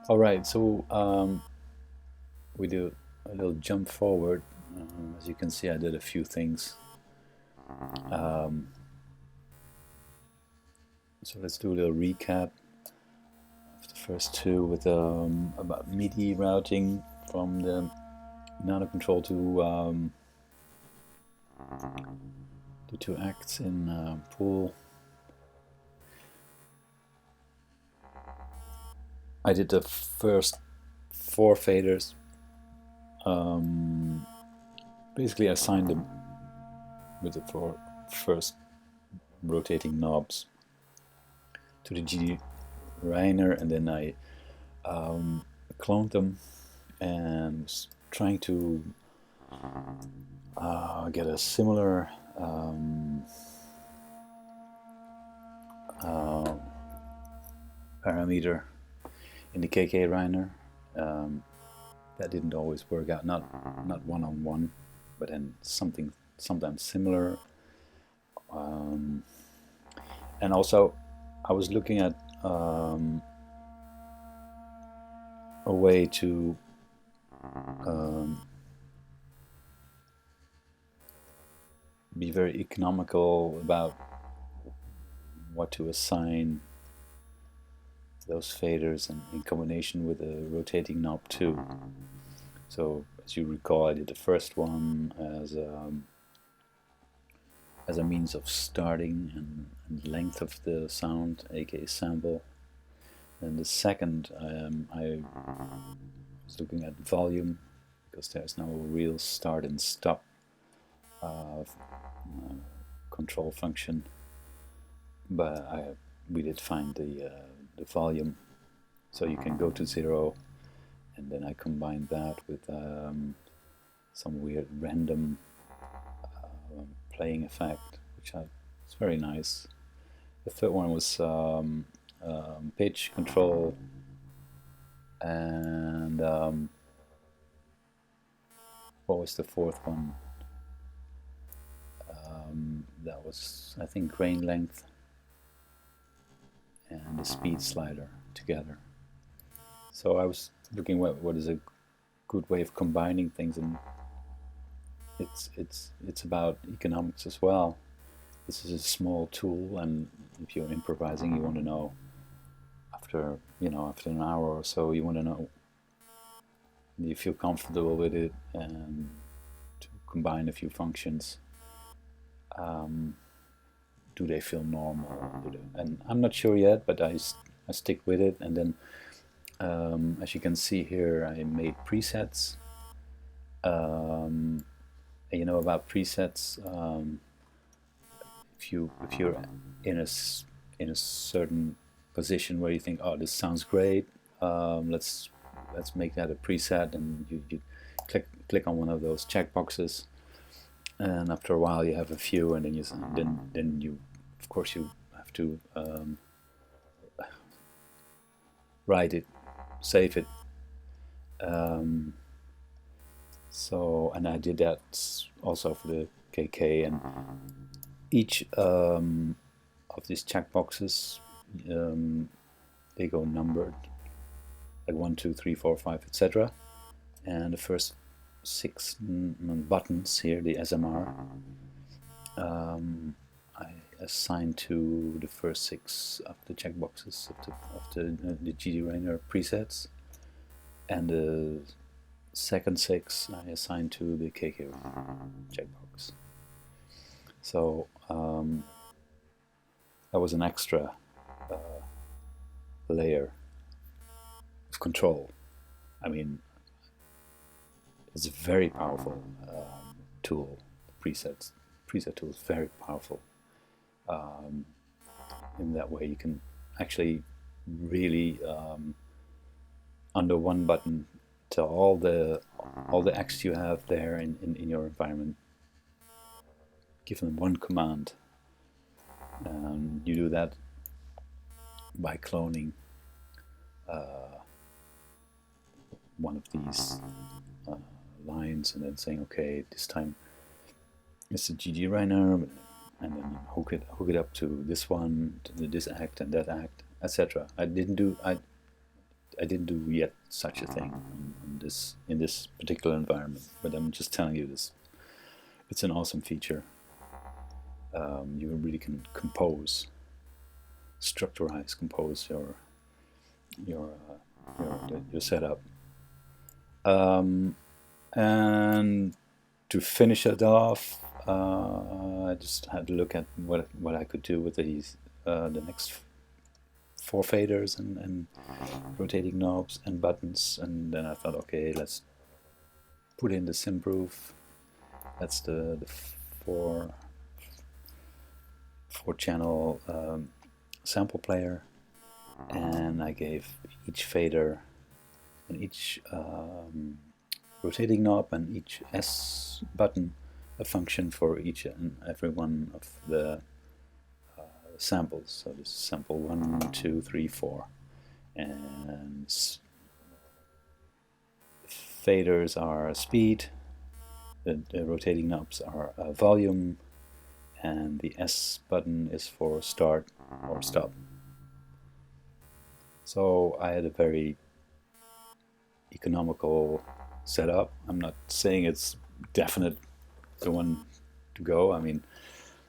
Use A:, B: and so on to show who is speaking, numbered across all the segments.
A: All right, so we do a little jump forward. As you can see, I did a few things. So let's do a little recap of the first two with about MIDI routing from the nano control to the two acts in Ppooll. I did the first four faders. Basically, I assigned them with the four first rotating knobs to the gg.rainer, and then I cloned them and was trying to get a similar parameter in the kk.rainer. That didn't always work out, not one-on-one, but then sometimes similar. And also I was looking at a way to be very economical about what to assign those faders and in combination with a rotating knob too. So as you recall, I did the first one as a means of starting and length of the sound, aka sample. And the second, I was looking at volume, because there's no real start and stop control function, but we did find the volume, so you can go to 0, and then I combined that with some weird random playing effect, which it's very nice. The third one was pitch control, and what was the fourth one? That was, I think, grain length and the speed slider together. So I was looking what is a good way of combining things, and it's about economics as well. This is a small tool, and if you're improvising, you want to know after an hour or so, you want to know, do you feel comfortable with it, and to combine a few functions. Do they feel normal? And I'm not sure yet, but I stick with it. And then, as you can see here, I made presets. You know about presets. If you're in a certain position where you think, oh, this sounds great, let's make that a preset, and you click on one of those checkboxes, and after a while you have a few, and then you of course you have to write it, save it. So, and I did that also for the KK, and each of these checkboxes, they go numbered, like 1, 2, 3, 4, 5, etc. And the first 6 buttons here, the SMR, I assigned to the first 6 of the checkboxes of the gg.rainer presets, and the second 6 I assigned to the kk checkbox. So that was an extra layer of control. I mean, it's a very powerful tool. Preset tool is very powerful. In that way, you can actually really under one button tell all the acts you have there in your environment. Give them one command. You do that by cloning one of these lines, and then saying, okay, this time it's a gg.rainer, and then hook it up to this one, to this act and that act, etc. I I didn't do yet such a thing in this particular environment, but I'm just telling you this. It's an awesome feature. You really can compose, structurize, compose your setup. And to finish it off, I just had to look at what I could do with these the next 4 faders and rotating knobs and buttons, and then I thought, okay, let's put in the simproov. That's the 4 channel sample player, and I gave each fader and each rotating knob and each S button a function for each and every one of the samples. So this is sample 1, 2, 3, 4, and faders are speed, the rotating knobs are volume, and the S button is for start or stop. So I had a very economical setup. I'm not saying it's definite the one to go. I mean,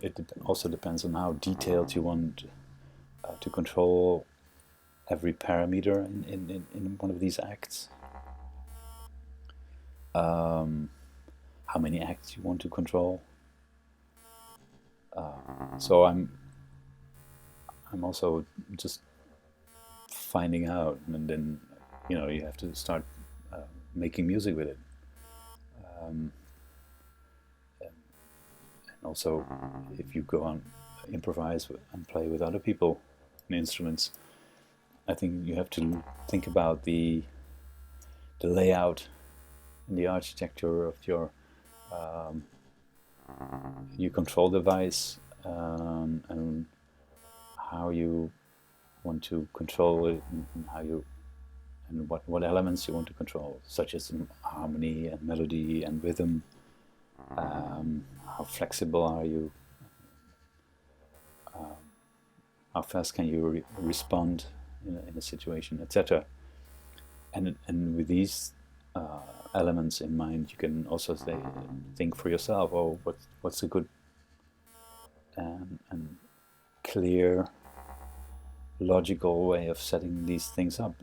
A: it also depends on how detailed you want to control every parameter in one of these acts. How many acts you want to control. So I'm also just finding out, and then you have to start making music with it. And also, if you go on improvise and play with other people and instruments, I think you have to think about the layout and the architecture of your control device, and how you want to control it, and what elements you want to control, such as harmony and melody and rhythm. How flexible are you? How fast can you respond in a situation, etc. And with these elements in mind, you can also think for yourself, oh, what's a good and clear, logical way of setting these things up.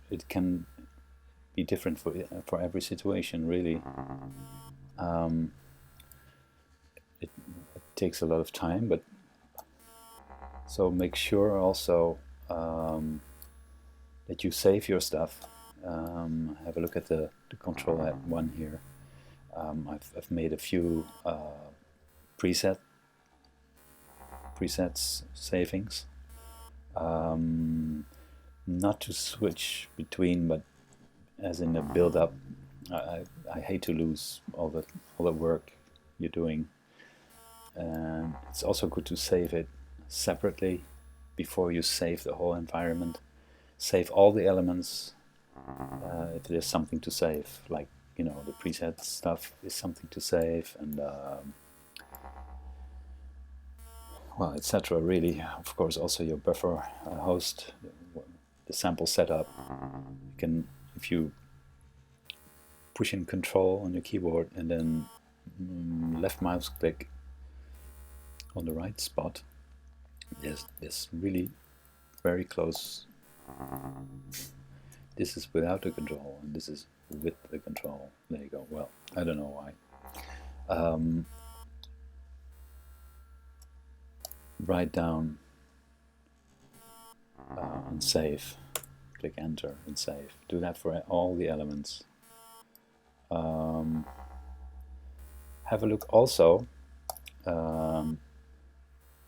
A: It can be different for every situation, really. It takes a lot of time, but so make sure also that you save your stuff. Have a look at the control one here. I've made a few presets savings. Not to switch between, but as in a build-up. I hate to lose all the work you're doing. And it's also good to save it separately before you save the whole environment. Save all the elements if there's something to save, like the preset stuff is something to save, and well, etc. Really, of course, also your buffer host, the sample setup. You can, if you push in Control on your keyboard and then left mouse click on the right spot, there's really very close. This is without the control, and this is with the control. There you go. Well, I don't know why. Write down and save. Click Enter and save. Do that for all the elements. Have a look also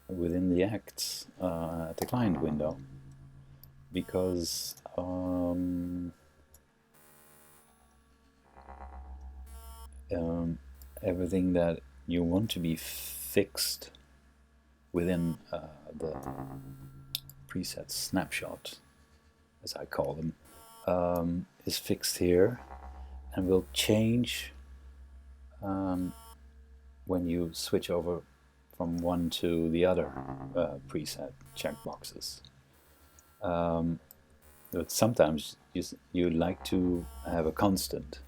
A: within the acts at the client window, because everything that you want to be fixed within the preset snapshot, as I call them, is fixed here and will change when you switch over from one to the other preset checkboxes. But sometimes you like to have a constant.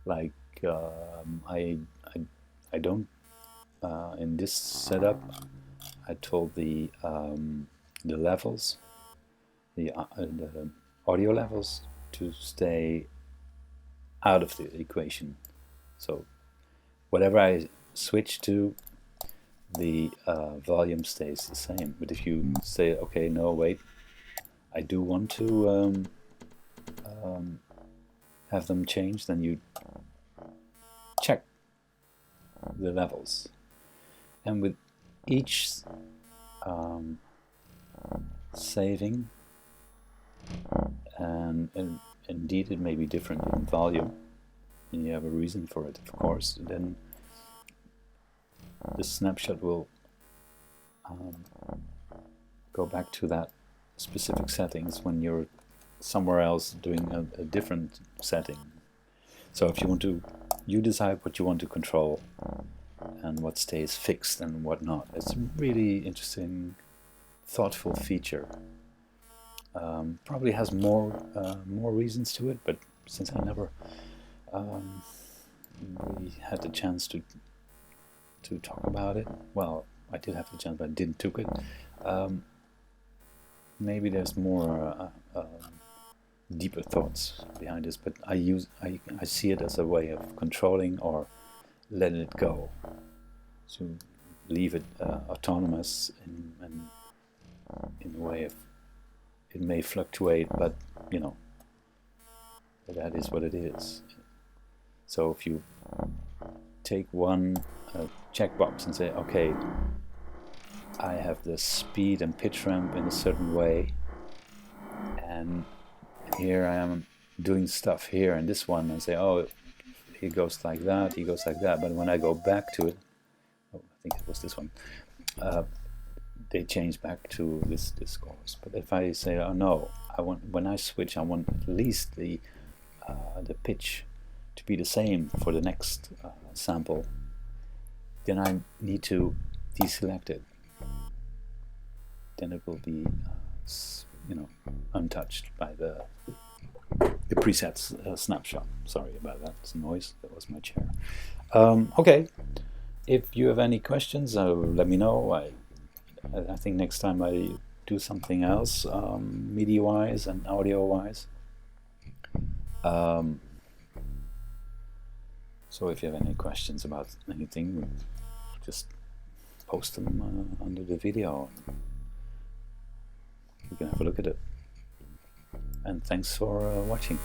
A: Like I don't in this setup. I told the levels, the audio levels, to stay out of the equation. So whatever I switch to, the volume stays the same. But if you say, okay, no, wait, I do want to have them change, then you check the levels. And with each saving, and indeed it may be different in volume, and you have a reason for it, of course, then the snapshot will go back to that specific settings when you're somewhere else doing a different setting. So if you want to, you decide what you want to control and what stays fixed and what not. It's a really interesting, thoughtful feature. Probably has more reasons to it, but since I never really had the chance to talk about it, well, I did have the chance, but I didn't took it. Maybe there's more deeper thoughts behind this, but I see it as a way of controlling or letting it go, to leave it autonomous in a way of, it may fluctuate, but you know, that is what it is. So if you take one checkbox and say, okay, I have the speed and pitch ramp in a certain way, and here I am doing stuff here in this one, and say, oh, he goes like that, he goes like that, but when I go back to it, oh, I think it was this one, they change back to this course. But if I say, oh no, I want, when I switch, I want at least the pitch to be the same for the next sample, then I need to deselect it. Then it will be, you know, untouched by the presets snapshot. Sorry about that noise. That was my chair. Okay, if you have any questions, let me know. I think next time I do something else, MIDI-wise and audio-wise. So if you have any questions about anything, just post them under the video. You can have a look at it. And thanks for watching.